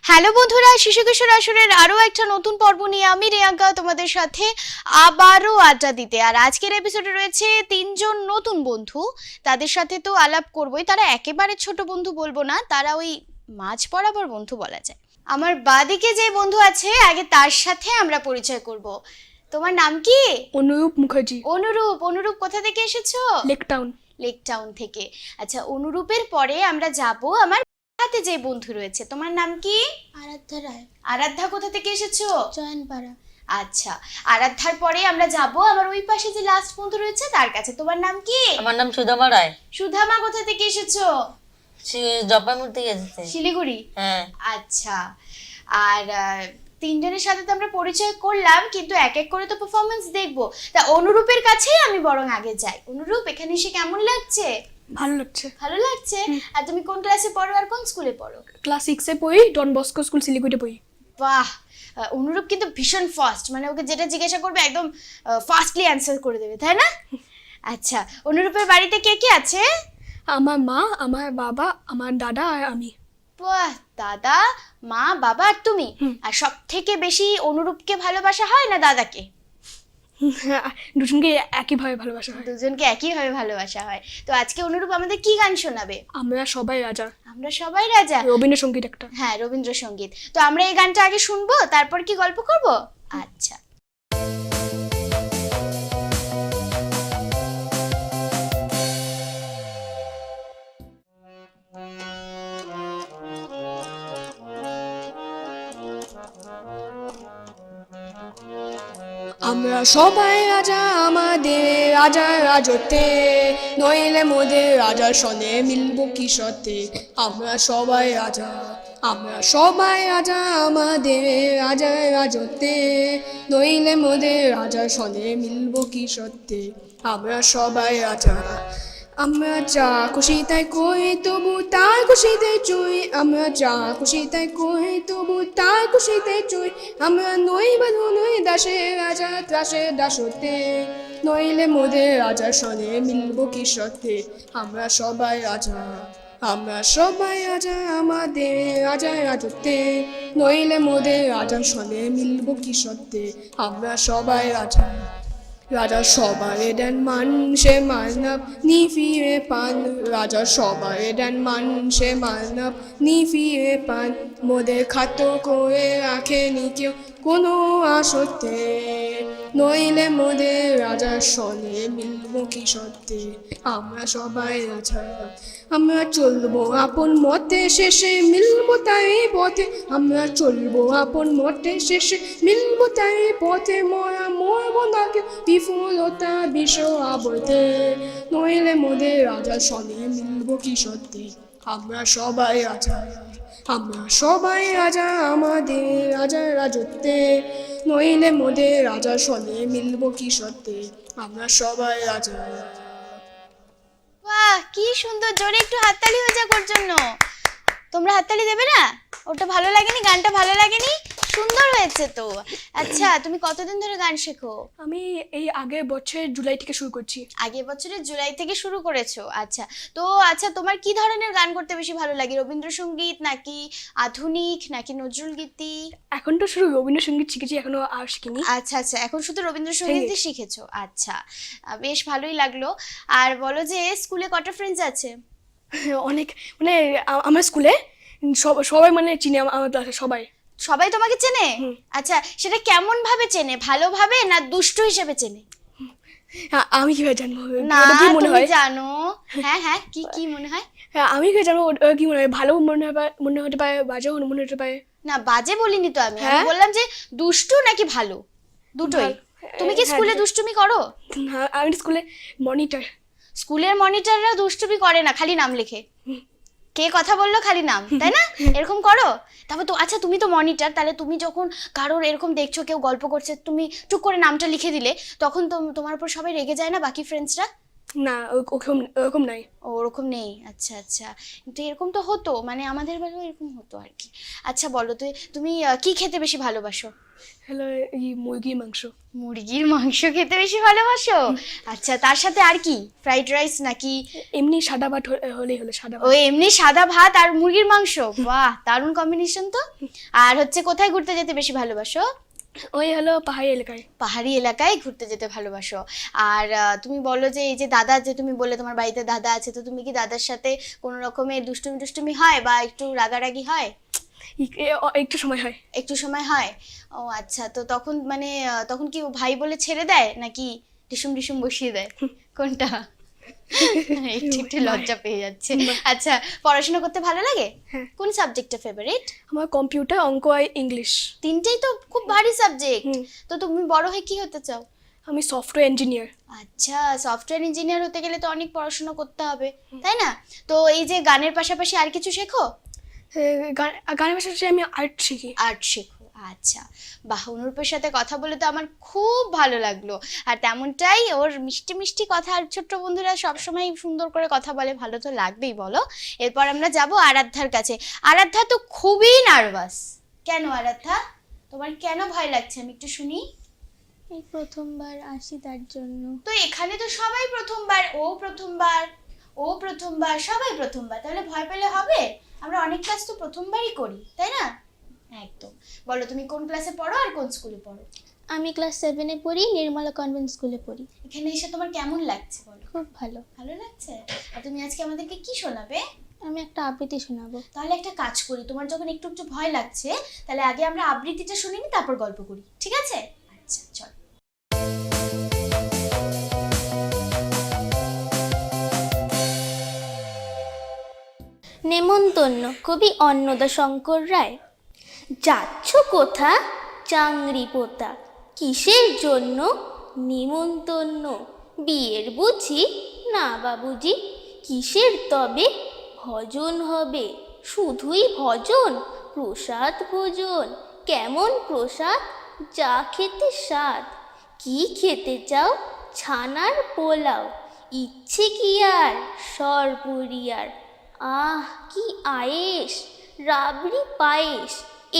Hello বন্ধুরা, শিশু কিশোর আসরের আরো একটা নতুন পর্ব নিয়ে আমি রিয়াঙ্কা তোমাদের সাথে আবারও আড্ডা দিতে। আর আজকের এপিসোডে রয়েছে তিনজন নতুন বন্ধু। তাদের সাথে তো আলাপ করবোই, তারা একেবারে ছোট বন্ধু বলবো না, তারা ওই মাঝ বরাবর বন্ধু বলা যায়। আমার বাদিকে যে বন্ধু আছে আগে তার সাথে আমরা পরিচয় করব। তোমার নাম কি? অনুরূপ মুখার্জি। অনুরূপ। অনুরূপ কোথা থেকে এসেছো? Lake town. লেক টাউন থেকে। আচ্ছা, অনুরূপের পরে আমরা যাব আমার হাতে যে বন্ধু রয়েছে। তোমার নাম কি? আরাধ্যা রায়। আরাধ্যা কোথা থেকে এসেছো? চয়নপাড়া। আচ্ছা, আরাধ্যার পরে আমরা যাব আমার ওই পাশে যে লাস্ট বন্ধু রয়েছে তার কাছে। তোমার নাম কি? আমার নাম সুধামা রায়। সুধামা কোথা থেকে এসেছো? জপাইমুড় থেকে এসেছে। শিলিগুড়ি। হ্যাঁ। আচ্ছা, আর তিনজনের সাথে তো আমরা পরিচয় করলাম, কিন্তু এক এক করে তো পারফরমেন্স দেখবো। তা অনুরূপের কাছেই আমি বরং আগে যাই। অনুরূপ, এখানে এসে কেমন লাগছে? ভালো লাগছে। ভালো লাগছে। আর তুমি কোন ক্লাসে পড়ো আর কোন স্কুলে পড়ো? ক্লাস 6-এ পড়ি, ডন বস্কো স্কুল, শিলিগুড়িতে পড়ি। বাহ, অনুরূপ কিন্তু ভীষণ ফাস্ট, মানে ওকে যেটা জিজ্ঞাসা করবে একদম ফাস্টলি অ্যান্সার করে দেবে, তাই না? আচ্ছা, অনুরূপের বাড়িতে কে কে আছে? আমার মা, আমার বাবা, আমার দাদা আর আমি। বাহ, দাদা, মা, বাবা আর তুমি। আর সব থেকে বেশি অনুরূপকে ভালোবাসা হয় না দাদাকে? দুজনকে একইভাবে ভালোবাসা হয়। দুজনকে একইভাবে ভালোবাসা হয়। তো আজকে অনুরূপ আমাদের কি গান শোনাবে? আমরা সবাই রাজা। আমরা সবাই রাজা। রবীন্দ্রসঙ্গীত একটা। হ্যাঁ, রবীন্দ্রসঙ্গীত। তো আমরা এই গানটা আগে শুনবো, তারপর কি গল্প করব? আচ্ছা। আমরা সবাই রাজা, আমাদের রাজার রাজত্বে, নইলে মোদের রাজার সনে মিলবো কি সত্যে। আমরা সবাই রাজা, আমরা সবাই রাজা, আমাদের রাজার রাজত্বে, নইলে মোদের রাজার সনে মিলবো কি সত্যে। আমরা সবাই রাজা, আমরা যা খুশি তাই করি, তবু তার খুশিতে চুই। আমরা যা খুশি তাই করি, তবু তার খুশিতে চুই। আমরা নই বাধু নই দাসে, রাজা ত্রাসে দাসতে, নইলে মোদের রাজার সনে মিলবো কি সত্যে। আমরা সবাই রাজা, আমরা সবাই রাজা, আমাদের রাজার রাজত্বে, নইলে মোদের রাজার সনে মিলবো কি সত্যে। আমরা সবাই রাজা। রাজা সবারে দেন মান, সে মানব নি ফিরে পান। রাজা সবারে দেন মান, সে মানব নি ফিরে পান। মোদের খাদ্য করে রাখেনি কেউ কোনো আসতে, নইলে মোদের রাজার সনে মিলবো কি সত্যে। আমরা সবাই রাজা, আমরা চলবো আপন মতে, শেষে মিলবো তাই পথে। আমরা চলবো আপন মতে, শেষে মিলবো তাই পথে। মরা মরবো না কেউ বিফলতা বিষ আবর্তে, নইলে মোদের রাজার সনে মিলবো কি সত্যি। আমরা সবাই রাজা, আমরা সবাই রাজা, আমাদের রাজার রাজত্বে, নইলে মোদের রাজার সনে মিলবো কি সত্যি। আমরা সবাই রাজা। বাহ, কি সুন্দর! জোরে একটু হাততালি হয়ে যাক ওর জন্য। তোমরা হাততালি দেবে না? ওটা ভালো লাগেনি? গানটা ভালো লাগেনি? সুন্দর হয়েছে তো। আচ্ছা, তুমি কতদিন ধরে গান শেখো? আমি এই আগের বছরের জুলাই থেকে শুরু করছি। আগের বছরের জুলাই থেকে শুরু করেছো? আচ্ছা। তো আচ্ছা, তোমার কি ধরনের গান করতে বেশি ভালো লাগে? রবীন্দ্রসঙ্গীত নাকি আধুনিক নাকি নজরুল গীতি? এখন তো শুধু রবীন্দ্রসঙ্গীত শিখেছি, এখনো আর শিখিনি। আচ্ছা আচ্ছা, এখন শুধু রবীন্দ্রসঙ্গীতই শিখেছো। আচ্ছা, বেশ ভালোই লাগলো। আর বলো যে স্কুলে কটা ফ্রেন্ডস আছে? অনেক, মানে আমার স্কুলে সবাই মানে চিনি, আমার ক্লাসে সবাই। সবাই তোমাকে চেনে? আচ্ছা, সেটা কেমন ভাবে চেনে? ভালোভাবে না দুষ্টু হিসেবে চেনে? আমি কিভাবে জানবো? না, কি মনে তুমি হয়? জানো। হ্যাঁ হ্যাঁ, কি কি মনে হয়? হ্যাঁ, আমি কিভাবে জানবো ওর কি মনে হয়? ভালো মনে হতে পারে, বাজেও মনে হতে পারে। না, বাজে বলিনি তো আমি। আমি হ্যাঁ? বললাম যে দুষ্টু নাকি ভালো, দুটোই। তুমি কি হ্যাঁ, স্কুলে দুষ্টুমি করো? না, আমি স্কুলে মনিটর। স্কুলের মনিটররা দুষ্টুমি করে না, খালি নাম লেখে। কে কথা বললো? খালি নাম, তাই না? এরকম করো? তারপর তো আচ্ছা, তুমি তো মনিটর, তাহলে তুমি যখন কারোর এরকম দেখছো কেউ গল্প করছে, তুমি চুপ করে নামটা লিখে দিলে, তখন তো তোমার উপর সবাই রেগে যায় না, বাকি ফ্রেন্ডসরা? না, ওরকম নাই। ওরকম নেই? আচ্ছা আচ্ছা, কিন্তু এরকম তো হতো, মানে আমাদের বেলাও এরকম হতো আর কি। আচ্ছা বলো তো, তুমি কি খেতে বেশি ভালোবাসো? হলো এই মুরগির মাংস। মুরগির মাংস খেতে বেশি ভালোবাসো? আচ্ছা, তার সাথে আর কি? ফ্রাইড রাইস নাকি? এমনি সাদা ভাত হলেই হলো, সাদা ভাত। ওই এমনি সাদা ভাত আর মুরগির মাংস, বাহ দারুণ কম্বিনেশন তো। আর হচ্ছে কোথায় ঘুরতে যেতে বেশি ভালোবাসো? ওই হলো পাহাড়ি এলাকায়। পাহাড়ি এলাকায় ঘুরতে যেতে ভালোবাসো। আর তুমি বলো যে এই যে দাদা, যে তুমি বললে তোমার বাড়িতে দাদা আছে, তো তুমি কি দাদার সাথে কোনো রকমের দুষ্টুমি টুষ্টুমি হয় বা একটু রাগারাগি হয়? একটু সময় হয়। একটু সময় হয়। ও আচ্ছা, তো তখন মানে তখন কি ও ভাই বলে ছেড়ে দেয় নাকি ডিসুম ডিসুম বসিয়ে দেয়? কোনটা? একটু একটু লজ্জা পেয়ে যাচ্ছে। আচ্ছা, পড়াশোনা করতে ভালো লাগে? হ্যাঁ। কোন সাবজেক্টটা ফেভারিট? আমার কম্পিউটার, অঙ্ক আর ইংলিশ। তিনটেই তো খুব ভারী সাবজেক্ট। হুম। তো তুমি বড় হয়ে কি হতে চাও? আমি সফটওয়্যার ইঞ্জিনিয়ার। আচ্ছা, সফটওয়্যার ইঞ্জিনিয়ার হতে গেলে তো অনেক পড়াশোনা করতে হবে, তাই না? তো এই যে গানের পাশাপাশি আর কিছু শেখো? গানের পাশাপাশি আমি আর্ট শিখি। আর্ট শেখো, আচ্ছা বাহ। অনুরূপের সাথে কথা বলে তো আমার খুব ভালো লাগলো। আর তেমনটাই ওর মিষ্টি মিষ্টি কথা, আর ছোট্ট বন্ধুরা সবসময় সুন্দর করে কথা বলে, ভালো তো লাগবেই বলো। এরপর আমরা যাব আরাধ্যার কাছে। আরাধ্যা তো খুবই নার্ভাস। কেন আরাধ্যা, তোমার কেন ভয় লাগছে? আমি একটু শুনি। এই প্রথমবার আসি তার জন্য। তো এখানে তো সবাই প্রথমবার, ও প্রথমবার, ও প্রথমবার, সবাই প্রথমবার, তাহলে ভয় পেলে হবে? আমরা অনেক ক্লাস তো প্রথমবারই করি, তাই না? একদম। বলো তুমি কোন ক্লাসে পড়ো আর কোন স্কুলে পড়ো? আমি ক্লাস 7-এ পড়ি, নির্মলা কনভেন্ট স্কুলে পড়ি। এখানে এসে তোমার কেমন লাগছে বলো? খুব ভালো। ভালো লাগছে। আর তুমি আজকে আমাদেরকে কি শোনাবে? আমি একটা আবৃত্তি শোনাবো। তাহলে একটা কাজ করি, তোমার যখন একটু একটু ভয় লাগছে, তাহলে আগে আমরা আবৃত্তিটা শুনে নিই, তারপর গল্প করি, ঠিক আছে? আচ্ছা চল। নেমন্তন্ন, কবি অন্নদাশঙ্কর রায়। যাচ্ছ কোথা চাংরি পোতা, কিসের জন্য নেমন্তন্ন? বিয়ের বুঝি? না বাবুজি। কিসের তবে ভজন হবে? শুধুই ভজন? প্রসাদ ভোজন। কেমন প্রসাদ? যা খেতে স্বাদ। কি খেতে চাও? ছানার পোলাও। ইচ্ছে কি আর সরপুরিয়ার? আহ কি আয়েস, রাবড়ি পায়েস।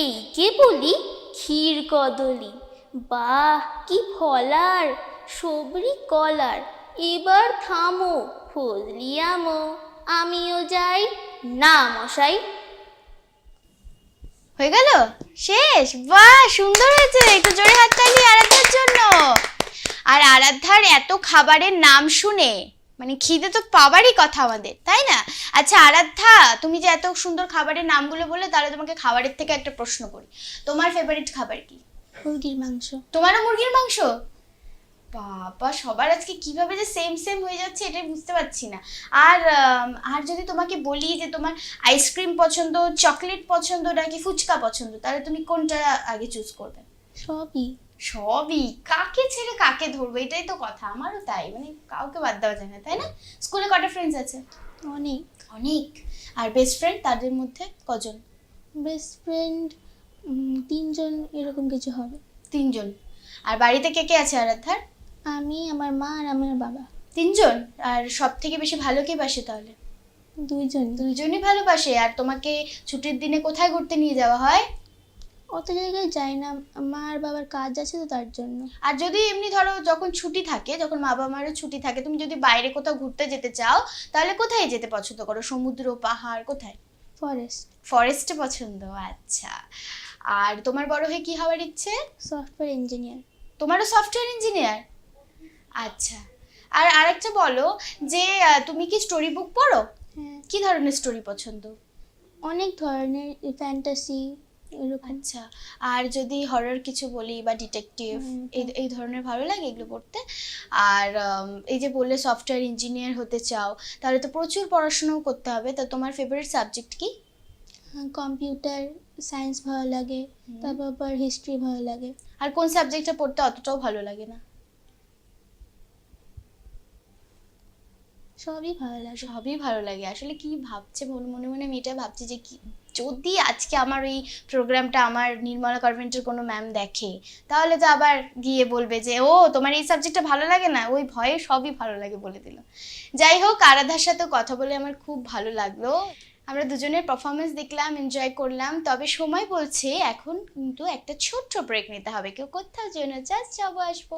এই কে বলি ক্ষীর কদলি। বাহ কি ফলার, সবরি কলার। এবার থামো ফজলি আমো, আমিও যাই না মশাই। হয়ে গেল? শেষ? বাহ সুন্দর হয়েছে, একটু জোরে হাততালি আরাধ্যার জন্য। আর আরাধ্যার এত খাবারের নাম শুনে মানে খিদে তো পাবারই কথা আমাদের, তাই না? আচ্ছা আরাধ্যা, তুমি যে এত সুন্দর খাবারের নামগুলো বললে, তাহলে তোমাকে খাবারের থেকে একটা প্রশ্ন করি। তোমার ফেভারিট খাবার কি? মুরগির মাংস। তোমারও মুরগির মাংস? বাবা, সবার আজকে কিভাবে যে সেম সেম হয়ে যাচ্ছে এটাই বুঝতে পারছি না। আর যদি তোমাকে বলি যে তোমার আইসক্রিম পছন্দ, চকলেট পছন্দ নাকি ফুচকা পছন্দ, তাহলে তুমি কোনটা আগে চুজ করবে? সবই। সবই? কাকে ছেড়ে কাকে ধরবো, এটাই তো কথা। আমারও তাই, মানে কাউকে বাদ দেওয়া যায় না, তাই না? স্কুলে কটা ফ্রেন্ডস আছে? অনেক। অনেক। আর বেস্ট ফ্রেন্ড তাদের মধ্যে কজন? বেস্ট ফ্রেন্ড 3জন এরকম কিছু হবে। 3জন। আর বাড়িতে কে কে আছে আরাধ্যার? আমি, আমার মা আর আমার বাবা। 3জন। আর সব থেকে বেশি ভালো কে বাসে তাহলে? 2জন। 2জনই ভালোবাসে। আর তোমাকে ছুটির দিনে কোথায় ঘুরতে নিয়ে যাওয়া হয়? অত জায়গায় যাই না, মা আর বাবার কাজ আছে তো তার জন্য। আর যদি এমনি ধরো যখন ছুটি থাকে, যখন মা বাবারও ছুটি থাকে, তুমি যদি বাইরে কোথাও ঘুরতে যেতে চাও, তাহলে কোথায় যেতে পছন্দ করো? সমুদ্র, পাহাড়, কোথায়? ফরেস্ট। ফরেস্টে পছন্দ, আচ্ছা। আর তোমার বড় হয়ে কি হওয়ার ইচ্ছে? Software engineer. তোমারও সফটওয়্যার ইঞ্জিনিয়ার? আচ্ছা। আর আরেকটা বলো যে তুমি কি স্টোরি বুক পড়ো? হ্যাঁ, কি ধরনের স্টোরি পছন্দ? অনেক ধরনের, ফ্যান্টাসি এরকম। আচ্ছা। আর যদি হরর কিছু বলি বা ডিটেকটিভ, এই ধরনের ভালো লাগে এগুলো পড়তে? আর এই যে বললে সফটওয়্যার ইঞ্জিনিয়ার হতে চাও, তাহলে তো প্রচুর পড়াশোনাও করতে হবে। তা তোমার ফেভারিট সাবজেক্ট কি? কম্পিউটার সায়েন্স ভালো লাগে, তারপর হিস্ট্রি ভালো লাগে। আর কোন সাবজেক্টটা পড়তে অতটাও ভালো লাগে না? সবই ভালো লাগে। সবই ভালো লাগে। আসলে কি ভাবছে মনে মনে আমি এটা ভাবছি যে কি, যদি আজকে আমার ওই প্রোগ্রামটা আমার নির্মলা কনভেন্টের কোনো ম্যাম দেখে, তাহলে তো আবার গিয়ে বলবে যে ও তোমার এই সাবজেক্টটা ভালো লাগে না, ওই ভয়ে সবই ভালো লাগে বলে দিল। যাই হোক, আরাধ্যার সাথে কথা বলে আমার খুব ভালো লাগলো। আমরা দুজনের পারফরমেন্স দেখলাম, এনজয় করলাম, তবে সময় বলছে এখন কিন্তু একটা ছোট্ট ব্রেক নিতে হবে। কেউ কোথাও যেন, জাস্ট যাবো আসবো।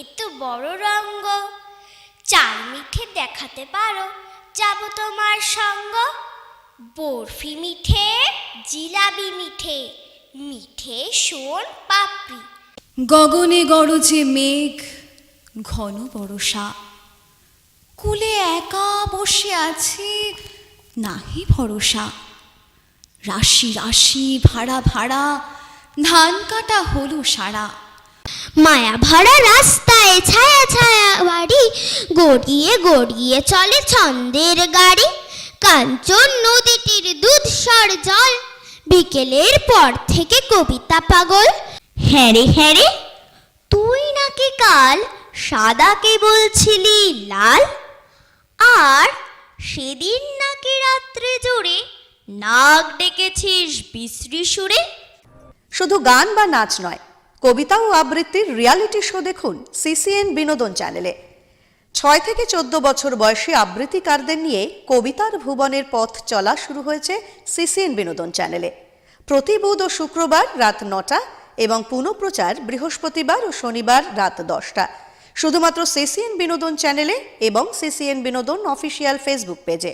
এতো বড় রঙ্গ, চার মিঠে দেখাতে পারো, যাব তোমার সঙ্গ। বরফি মিঠে, জিলাবি মিঠে, মিঠে সোন পাপড়ি। গগনে গরজে মেঘ, ঘন বরষা, কুলে একা বসে আছে নাহি ভরসা। রাশি রাশি ভাড়া ভাড়া, ধান কাটা হলো সারা। মায়া ভরা রাস্তায় ছায়া ছায়া বাড়ি, গড়িয়ে গড়িয়ে চলে ছন্দের গাড়ি। কাঞ্চন নদীটির দুধসর জল, বিকেলের পর থেকে কবিতা পাগল। হ্যারে হ্যারে, তুই নাকি কাল সাদাকে বলছিলি লাল, আর সেদিন নাকি রাত্রে জোরে নাক ডেকেছিস বিশ্রী সুরে। শুধু গান বা নাচ নয়, কবিতা ও আবৃত্তির রিয়ালিটি শো দেখুন সিসিএন বিনোদন চ্যানেলে। 6 থেকে 14 বছর বয়সী আবৃত্তিকারদের নিয়ে কবিতার ভুবনের পথ চলা শুরু হয়েছে সিসিএন বিনোদন চ্যানেলে। প্রতি বুধ ও শুক্রবার রাত 9টা এবং পুনঃপ্রচার বৃহস্পতিবার ও শনিবার রাত 10টা, শুধুমাত্র সিসিএন বিনোদন চ্যানেলে এবং সিসিএন বিনোদন অফিসিয়াল ফেসবুক পেজে।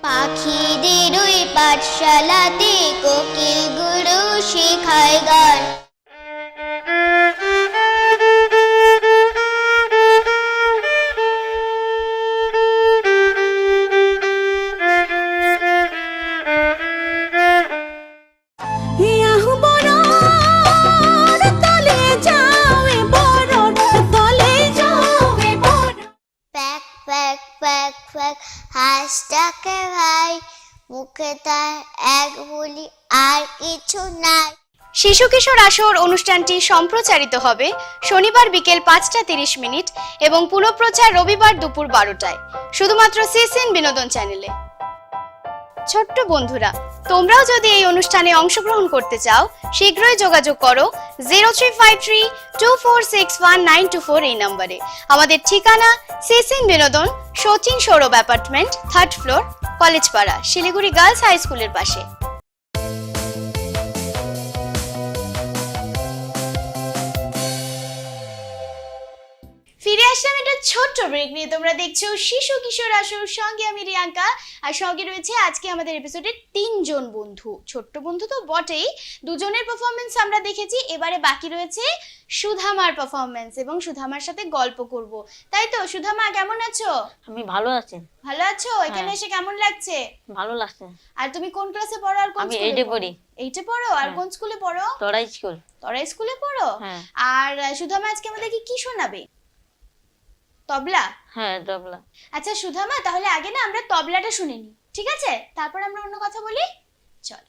পাখিদের ওই পাঠশালাতে কোকিল গুরু শেখায় গান। প্যাক প্যাক প্যাক প্যাক হাঁসটাকে ভাই, মুখে তার এক বলি আর কিছু নাই। শিশু কিশোর আসর অনুষ্ঠানটি সম্প্রচারিত হবে শনিবার বিকেল 5:30 এবং পুনঃপ্রচার রবিবার দুপুর 12টায়, শুধুমাত্র সিসিএন বিনোদন চ্যানেলে। ছোট্ট বন্ধুরা, তোমরাও যদি এই অনুষ্ঠানে অংশগ্রহণ করতে চাও, শীঘ্রই যোগাযোগ করো 03532461 এই নম্বরে। আমাদের ঠিকানা CCN Binodan, Sachin Sourav apartment, 3rd floor, Collegepara, Siliguri girls high স্কুলের পাশে। ফিরে আসলাম একটা ছোট্ট ব্রেক নিয়ে। তোমরা দেখছো শিশু কিশোর আসর, সঙ্গে আমি রিয়াঙ্কা, আর সঙ্গে রয়েছে আজকে আমাদের এপিসোডে 3 জন বন্ধু। ছোট্ট বন্ধু তো বটেই, দুজনের পারফরমেন্স আমরা দেখেছি, এবারে বাকি রয়েছে সুধামার পারফরমেন্স, এবং সুধামার সাথে গল্প করব। তাই তো সুধামা, কেমন আছো? আমি ভালো আছি। ভালো আছো? এখানে এসে কেমন লাগছে? ভালো লাগছে। আর তুমি কোন ক্লাসে পড়ো আর কোন আমি স্কুলে 8-এ পড়ি। 8-এ পড়ো? আর কোন স্কুলে পড়ো? তোরাই স্কুল। তোরা স্কুলে পড়ো? হ্যাঁ। আর সুধামা আজকে আমাদেরকে কি শোনাবে? তবলা? হ্যাঁ, তবলা। আচ্ছা সুধামা, তাহলে আগে না আমরা তবলাটা শুনে নিই, ঠিক আছে? তারপর আমরা অন্য কথা বলি, চল।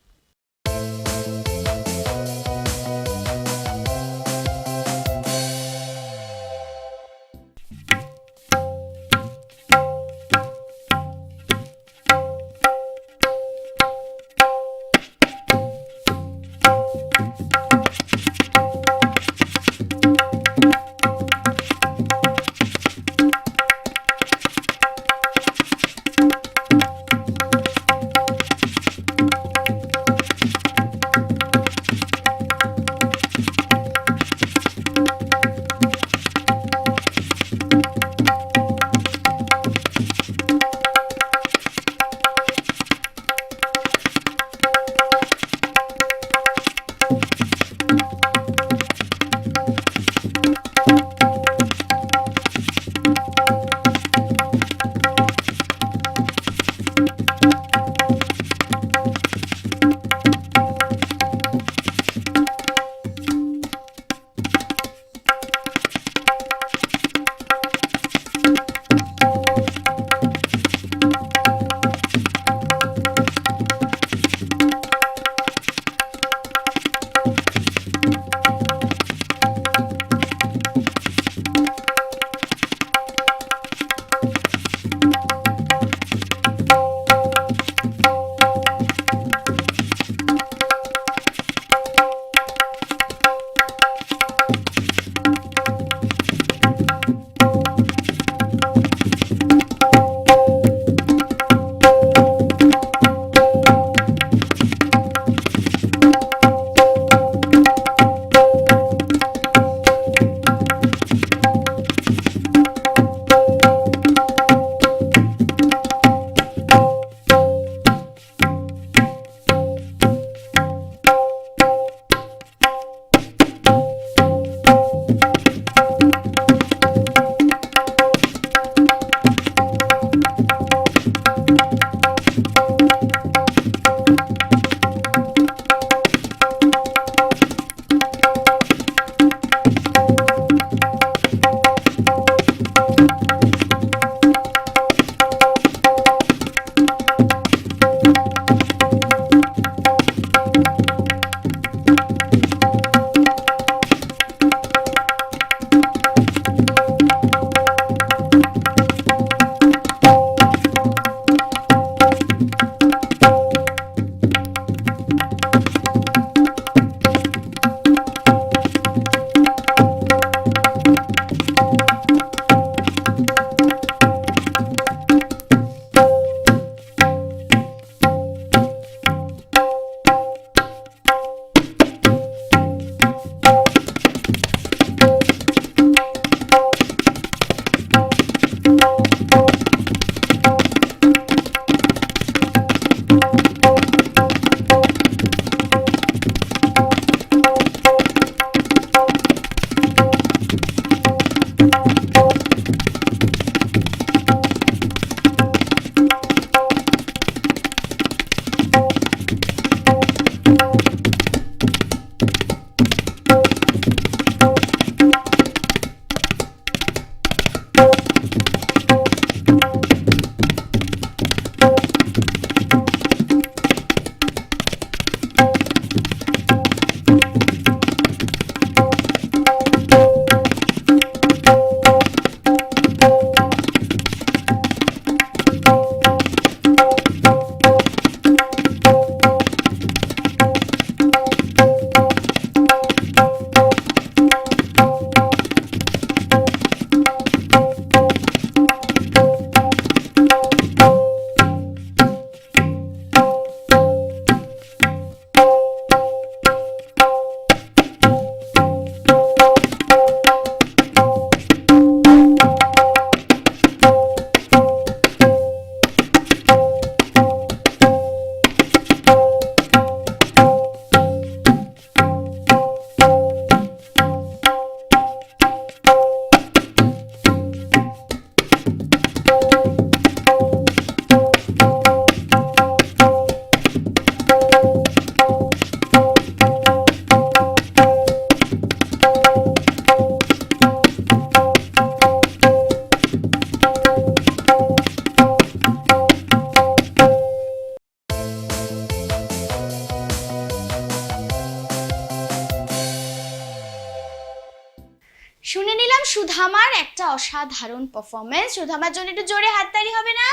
একটা অসাধারণ পারফরমেন্স। সুধামার জন্য একটু জোরে হাততালি হবে না?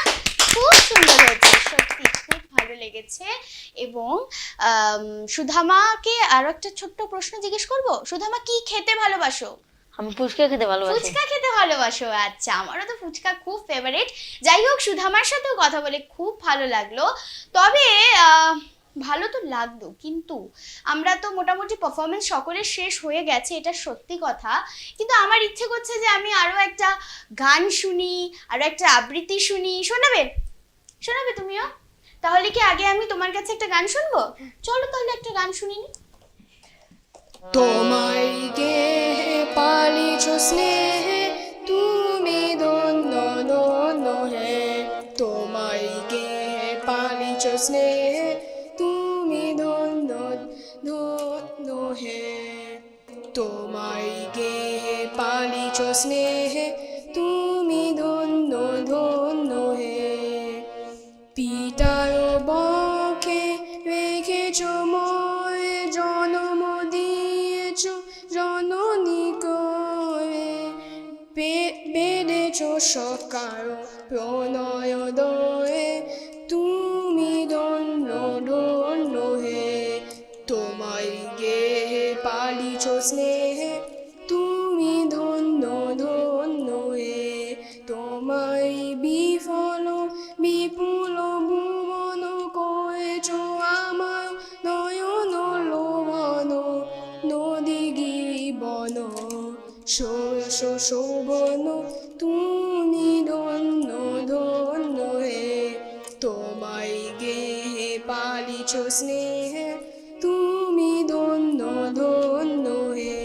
খুব সুন্দর হয়েছে, সত্যি খুব ভালো লেগেছে। এবং সুধামাকে আরো একটা ছোট্ট প্রশ্ন জিজ্ঞেস করব। সুধামা, কি খেতে ভালোবাসো? আমি ফুচকা খেতে ভালোবাসি। ফুচকা খেতে ভালোবাসো? আচ্ছা, আমারও তো ফুচকা খুব ফেভারিট। যাই হোক, সুধামার সাথেও কথা বলে খুব ভালো লাগলো। তবে ভালো তো লাগলো, কিন্তু আমরা তো মোটামুটি পারফরমেন্স সকলের শেষ হয়ে গেছে, এটা সত্যি কথা। কিন্তু আমার ইচ্ছে করছে যে আমি আরো একটা গান শুনি, আরো একটা আবৃত্তি শুনি। শোনাবে? শোনাবে তুমিও? তাহলে কি আগে আমি তোমার কাছে একটা গান শুনবো? চলো তাহলে একটা গান শুনিনি। তোমায় গে পালিছ স্নেহে তুমি ধন্য ধন্য হে, তোমায় গে পালিছ স্নেহে তুমি ধন্য ধন্য হে, তোমায় গে পালিছ স্নেহে তুমি ধন্য ধন্য হে, পিতার বক্ষে রেখেছ ময় জনম দিয়েছ জননী করে, বেড়েছ সকার প্রণয় দয়ে তুমি ধন্য ধন্য হে, তোমায় গে পালিছ স্নেহে তুমি ধন্য ধন্য হে, তোমায় বিফল বিপুল ভুবন করেছ আমার নয়ন লোভন, নদী গিরিবন শোষ শোভন তুমি ধন্য ধন্য হে, তোমায় গে পালিছ স্নেহে তুমি ধন্য ধন্য হে,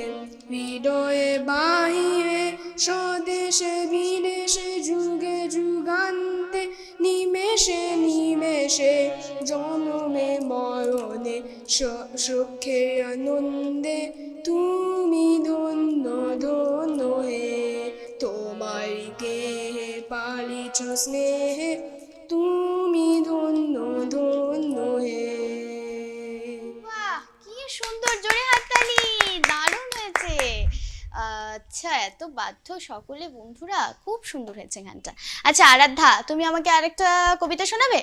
হৃদয়ে বাহিরে স্বদেশে বিদেশে যুগে যুগান্তে নিমেষে নিমেষে জনমে মরণে সুখে আনন্দে তুমি ধন্য ধন্য হে, তোমায় গে পালিছ স্নেহে তুমি ধন্য ধন্য হে। বাহ, কি সুন্দর! জোরে হাততালি, দারুণ হয়েছে। আচ্ছা, এত বাধ্য সকলে বন্ধুরা, খুব সুন্দর হয়েছে গানটা। আচ্ছা আরাধ্যা, তুমি আমাকে আরেকটা কবিতা শোনাবে?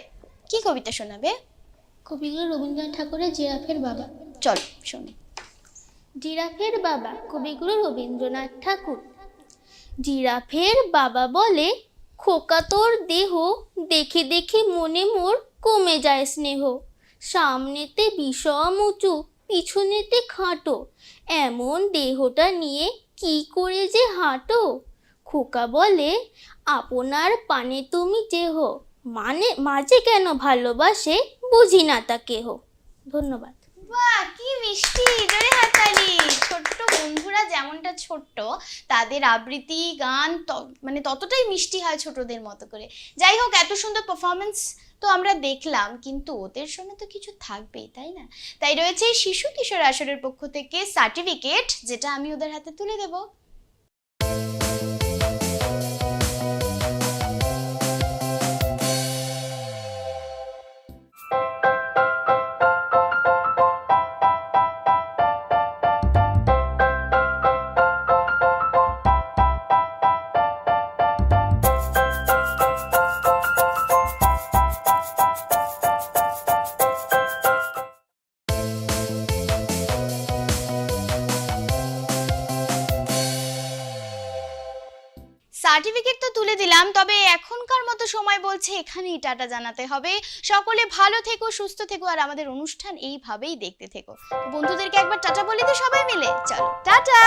কি কবিতা শোনাবে? কবিগুরু রবীন্দ্রনাথ ঠাকুরের জিরাফের বাবা। চলো শুনি। জিরাফের বাবা, কবিগুরু রবীন্দ্রনাথ ঠাকুর। জিরাফের বাবা বলে, খোকা তোর দেহ দেখে দেখে মনে মোর কমে যায় স্নেহ, সামনেতে বিষম উঁচু পিছনেতে খাটো, এমন দেহটা নিয়ে কি করে যে হাঁটো। খোকা বলে, আপনার পানে তুমি যেহ, মানে মাঝে কেন ভালোবাসে বুঝি না তা কেহ। ধন্যবাদ। বাহ, কি মিষ্টি! জোরে হাততালি। ছোট্ট বন্ধুরা যেমনটা ছোট্ট, তাদের আবৃত্তি গান মানে ততটাই মিষ্টি হয় ছোটদের মতো করে। যাই হোক, এত সুন্দর পারফরমেন্স তো আমরা দেখলাম, কিন্তু ওদের জন্য তো কিছু থাকবেই, তাই না? তাই রয়েছে শিশু কিশোর আসরের পক্ষ থেকে সার্টিফিকেট, যেটা আমি ওদের হাতে তুলে দেব। সার্টিফিকেট তো তুলে দিলাম, তবে এখনকার মতো সময় বলছে এখানেই টাটা জানাতে হবে। সকলে ভালো থেকো, সুস্থ থেকো, আর আমাদের অনুষ্ঠান এইভাবেই দেখতে থেকো। বন্ধুদেরকে একবার টাটা বলে দিই সবাই মিলে। চলো টাটা।